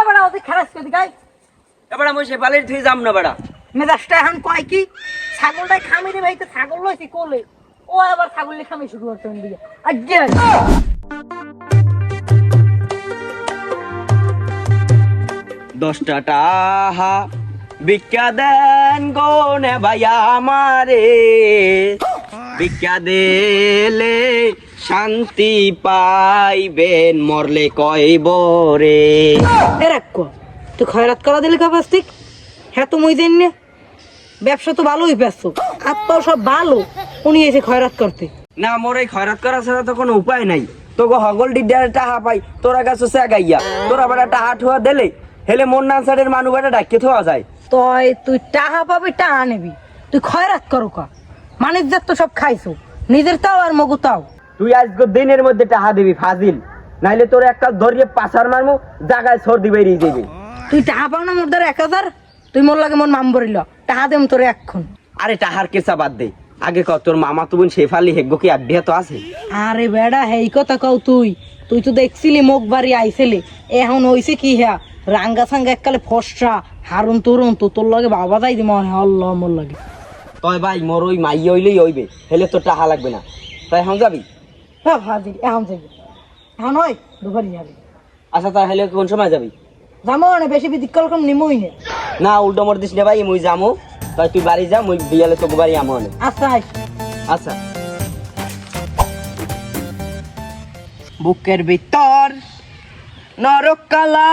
বড়া ওতে খারাপ করে গাই এবারে মই শেফালির থুই যাম না বড়া মেজাজটা এখন কয় কি ছাগলটাই খামি রে ভাই তো ছাগল লইছি কোলে ও আবার ছাগল খামি শুরু করতে দিকে আজ্ঞে 10টা টাহা ভিক্ষা দেন গনে ভাইয়া আমারে ভিক্ষা দিলে শান্তি পাইবেন মরলে কইব রে এরাক্কো তুই খয়রাত করা দিলি কাপাস্তিক হ্যাঁ তো মই জানি না ব্যবসা তো ভালোই ব্যস্ত আত্মাও সব ভালো উনি এসে খয়রাত করতে না মোর এই খয়রাত করা ছাড়া তো কোনো উপায় নাই তোকে হগল ডিডার টাহা পাই তোরা কাছে গাইয়া তোরা বেটা টাহা ঠুয়া দিলে হেলে মন নানসারের মানু বেটা ডাকিয়ে থোয়া যায় তুই টাহা পাবি টাহা নিবি তুই খয়রাত করো কা মানিক জাত তো সব খাইছো নিজের তাও আর মগু তাও তুই আজকে দিনের মধ্যে টাহা দিবি ফাজিল নাইলে তোর একটা ধরিয়ে পাছার মারমু জায়গায় সর্দি বেরিয়ে যাবে তুই টাহা পাও না মোর দ্বারা 1000 তুই মোর লাগে মন মাম বরিল টাহা দেম তোরে এখন আরে টাহার কেসা বাদ দে আগে ক তোর মামা তো বোন শেফালি হেগ্য কি আড্ডিয়া তো আছে আরে বেড়া হেই কথা কও তুই তো দেখছিলি মুখ বাড়ি আইছিলি এখন হইছে কি হ্যাঁ রাঙ্গা সাঙ্গা এককালে ফসরা হারুন তরুণ তো তোর লগে বাবা যাই দিম আল্লাহ মোর লাগে তয় ভাই মোর ওই মাই হইলেই হইবে হেলে তোর টাহা লাগবে না তাই এখন যাবি হ্যাঁ ভাজি এখন যাবি এখন হয় দুপুরে যাবি আচ্ছা তাই হেলে কোন সময় যাবি যাবো না বেশি বিদিকল কম নিমই না না উল্টো মর দিস না ভাই মুই যামু তাই তুই বাড়ি যা মুই বিয়ালে তোকে বাড়ি আমো না আচ্ছা আচ্ছা বুকের ভিতর নরক কালা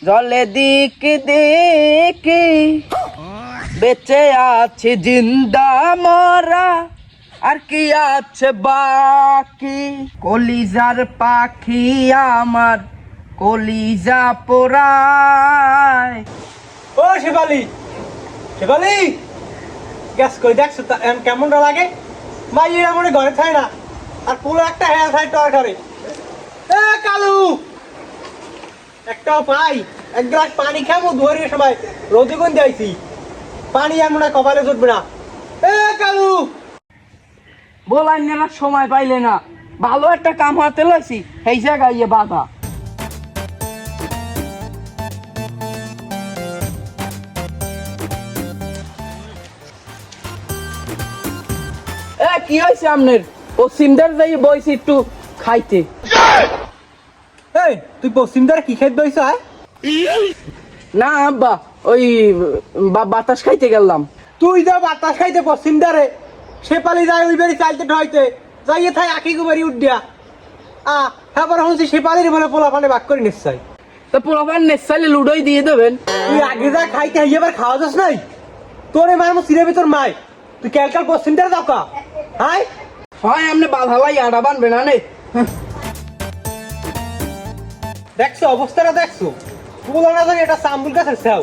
জলে দিক দেখি বেঁচে আছে জিন্দা মরা আর কি আছে বাকি কলিজার পাখি আমার কলিজা পোড়ায় ও শেফালি শেফালি গ্যাস কই দেখছো কেমন লাগে মাইয়ের আমার ঘরে থাকে না আর পুরো একটা হেয়া থাকে টরে এ কালু একটাও পাই এক গ্লাস পানি খাবো ধরে সবাই রোদে কোন যাইছি পানি এমন কপালে জুটবে না এ কালু বলাই নেওয়ার সময় পাইলে না ভালো একটা কাম হাতে লাইছি সেই জায়গায় ইয়ে বাধা কি হয়েছে আপনার ও সিমদার যাই বইছি একটু খাইতে এই তুই পশ্চিম দ্বারা কি খাইতে বইছ না আব্বা ওই বাতাস খাইতে গেলাম তুই যা বাতাস খাইতে পশ্চিম দ্বারে শেফালি যায় ওই বাড়ি চাইতে ঢয়তে যাইয়ে থাই আখি গুবারি উঠিয়া হ্যাঁ শুনছি শেফালির বলে পোলা পানে বাক করে নিশ্চয় তো পোলাপান নেশালে লুডোই দিয়ে দেবেন তুই আগে যা খাইতে হাই এবার খাওয়া যাস নাই তোরে মারমু সিরে ভিতর মাই তুই ক্যালকাল পশ্চিম দ্বারে যাও কা হাই হয় আপনি বাধালাই আড়া বানবে না নে দেখছো অবস্থাটা দেখছো বলো না জানি এটা সাম্বুল গাছের সেও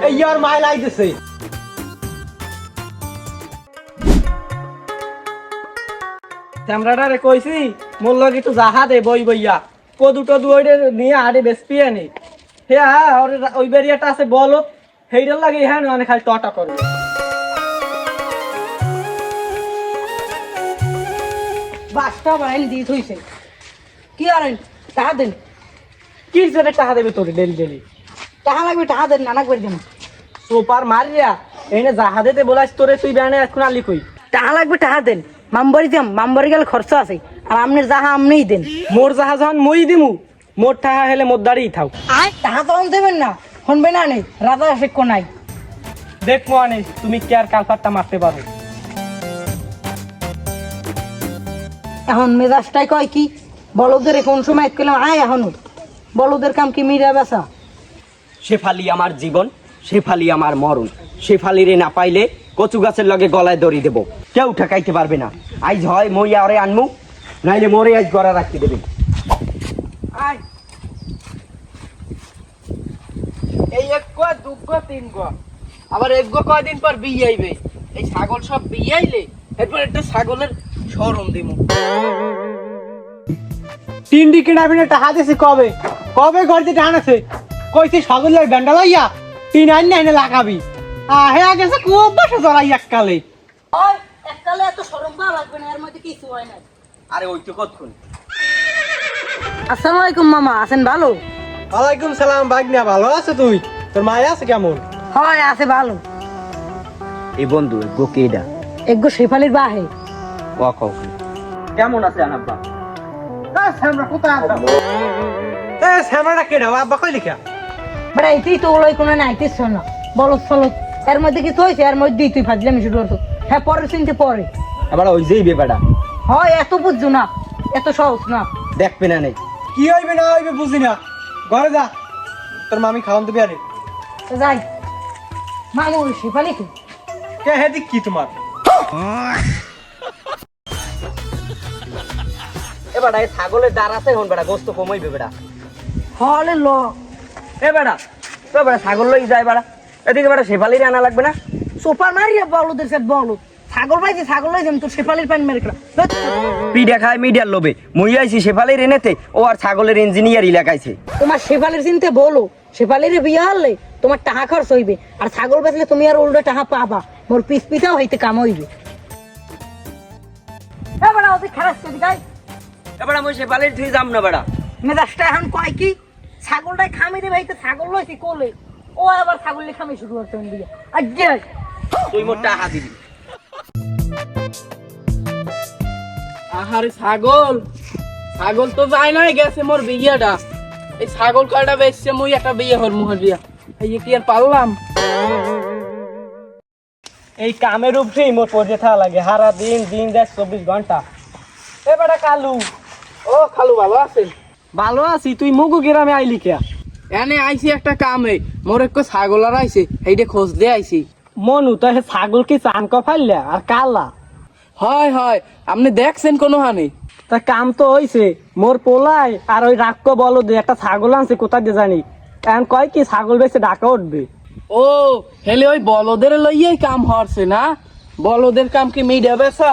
এই ইয়ার মাই লাইতেছে ক্যামেরাটা কইছি মোর লগে একটু জাহা দে বই বইয়া কদু টদু ওইটা নিয়ে আড়ে বেসপি আনি হ্যাঁ ওই বেরিয়াটা আছে বলো সেইটার লাগে হ্যাঁ অনেক খালি টটা করবে বাসটা বাইল দিয়ে থইছে কি আরেন টাকা দেন কি জন্য টাকা দেবে তোর ডেলি ডেলি টাকা লাগবে টাকা দেন নানা করে দেন সুপার মারিয়া এনে জাহাজেতে বলাস তোরে তুই বেনে এখন আলি কই টাকা লাগবে টাকা দেন মামবাড়ি যাম মামবাড়ি গেলে খরচা আছে আর আপনার যাহা আপনিই দেন মোর জাহাজ হন মই দিমু মোর টাকা হেলে মোর দাঁড়িয়ে থাও টাকা তখন দেবেন না শুনবে না নেই রাজা শেখ নাই দেখ আনে তুমি কি আর কালপাটটা মারতে পারো এখন মেজাজটাই কয় কি বলদের কোন সময় করলাম আয় এখনো বলদের কাম কি মিরা বেসা শেফালি আমার জীবন শেফালি আমার মরণ শেফালিরে না পাইলে কচু গাছের লগে গলায় দড়ি দেব কেউ ঠেকাইতে পারবে না আইজ হয় মই আরে আনমু নাইলে মোরে আইজ গড়া রাখতে দেবে আয় এই এক গো দুগ গো তিন গো আবার এক গো কয়দিন পর বিয়ে আইবে এই ছাগল সব বিয়ে আইলে এরপর একটা ছাগলের শরম দিমু তিনটি কিনাবিনে টাকা দিছি কবে কবে ঘরতে টান আছে কইছি সগলের ব্যান্ডা লইয়া তিন আইন না লাগাবি হে গেছে খুব বসে চলাই এককালে ওই এককালে এত শরম বা লাগবে না এর মধ্যে কিছু হয় না আরে ওই তো কতক্ষণ আসসালামু আলাইকুম মামা আছেন ভালো ওয়ালাইকুম সালাম ভাগ্না, ভালো আছো তুই? তোর মায়া আছে কেমন? হয় আছে ভালো। এই বন্ধু গোকেডা এগো শেফালির বাহে। ও কাউ কেমন আছে আনাব্বা? শ্যামাটা কেডা আব্বা কই লিখা? বেটা এতেই তো ওলাই কোনো নাইতিস না বলত ফলত এর মধ্যে কি হয়েছে? এর মধ্যেই তুই ফাজলামি শুরু করতো। হ্যাঁ পরে চিনতে পরে আবার ওই যেই বেপাটা হয়, এত বুঝছো না, এত সহজ না। দেখবে না নেই কি হইবে না হইবে বুঝি না, ঘরে যা, তোর মামি খাওয়ান দিবি। আরে তো যাই মামু শেফালি তুই কে হেদিক কি তোমার? এ বেটা এই ছাগলের দ্বার আছে হন বেটা, গোস্ত কমাইবে বেটা। হলে ল এ বেটা তো বেটা ছাগল লই যায় বেটা, এদিকে বেটা শেফালির আনা লাগবে না? সোপার মারিয়া বলদের সাথে বলদ ছাগল পাইছি, ছাগল লই যাম তোর শেফালির পান মেরে খেলা। পিঠা খায় মিডিয়ার লোভে মুই আইছি শেফালির এনেতে, ও আর ছাগলের ইঞ্জিনিয়ার লাগাইছে। তোমার শেফালির চিনতে বলো, শেফালির বিয়ে হলে তোমার টাকা খরচ হইবে, আর ছাগল বেচলে তুমি আর উল্টো টাকা পাবা, মোর পিস পিঠাও হইতে কাম হইবে। এ বেটা ওদের খারাপ করে গাই এ বেটা মুই শেফালির থুই যাম না বেটা। মেজাজটা এখন কয় কি ছাগলটাই খামি দেবে, হইতে ছাগল লইছি কোলে, ও আবার ছাগলের খামি শুরু করতে দিয়ে আজ্ঞে তুই মোর টাকা দিবি। আহারে ছাগল, ছাগল তো যায় নাই, গেছে মোর বিয়েটা। এই ছাগল কয়টা বেচছে মুই একটা বিয়ে হর মুহর দিয়া, এই কি আর পারলাম? এই কামের উপরেই মোর পড়ে থাকা লাগে, সারা দিন দিন যায় 24 ঘন্টা। এ বেটা কালু, ও খালু ভালো আছেন? ভালো আছি, তুই মুগু গ্রামে আইলি কে? এনে আইছি একটা কামে, মোর একটু ছাগল আর আইছে, এইটা খোঁজ দিয়ে আইছি। মনু তো হে ছাগল কি চানক ফাইলা আর কালা? হয় হয়, আপনি দেখছেন কোনো হানি? তা কাম তো হইছে, মোর পোলাই আর ওই রাক্য বলো যে একটা ছাগল আনছে কোথা দিয়ে জানি, এখন কয় কি ছাগল বেচে ডাকা উঠবে। ও হেলে ওই বলদের লইয়াই কাম হরছে না? বলদের কাম কি মিডিয়া বেচা?